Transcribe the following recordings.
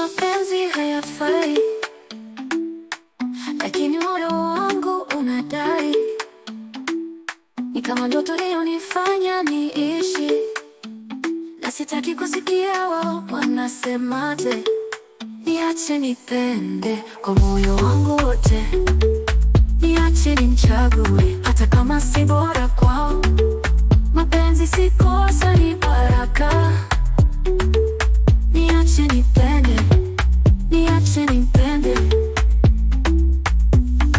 mapenzi hayafai, lakini moyo wangu unadai. Ni kama ndoto iliyonifanya niishi, na sitaki kusikia wao wanasemaje. Niache nipende kwa moyo wangu wote, niache nimchague hata kama si bora kwao. Mapenzi si kosa, ni baraka. Niache nipende, niache nipende.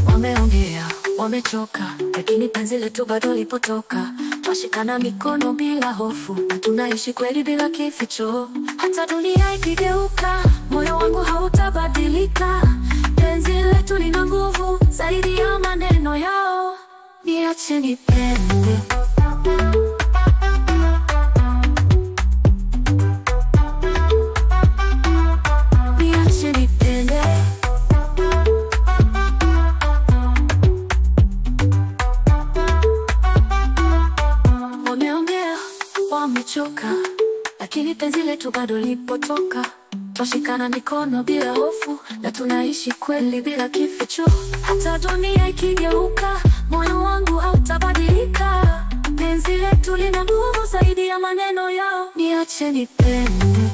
Wameongea, wamechoka, lakini penzi letu bado lipotoka. Twashikana mikono bila hofu, na tunaishi kweli bila kificho. Hata dunia ikigeuka, moyo wangu hautabadilika. Penzi letu lina nguvu zaidi ya maneno yao. Niache nipende. Niache nipende. Wameongea, wamechoka, lakini penzi letu bado lipotoka. Twashikana mikono bila hofu, na tunaishi kweli bila kificho. Hata dunia ikigeuka, moyo wangu hautabadilika. Penzi letu lina nguvu zaidi ya maneno yao. Niache nipende.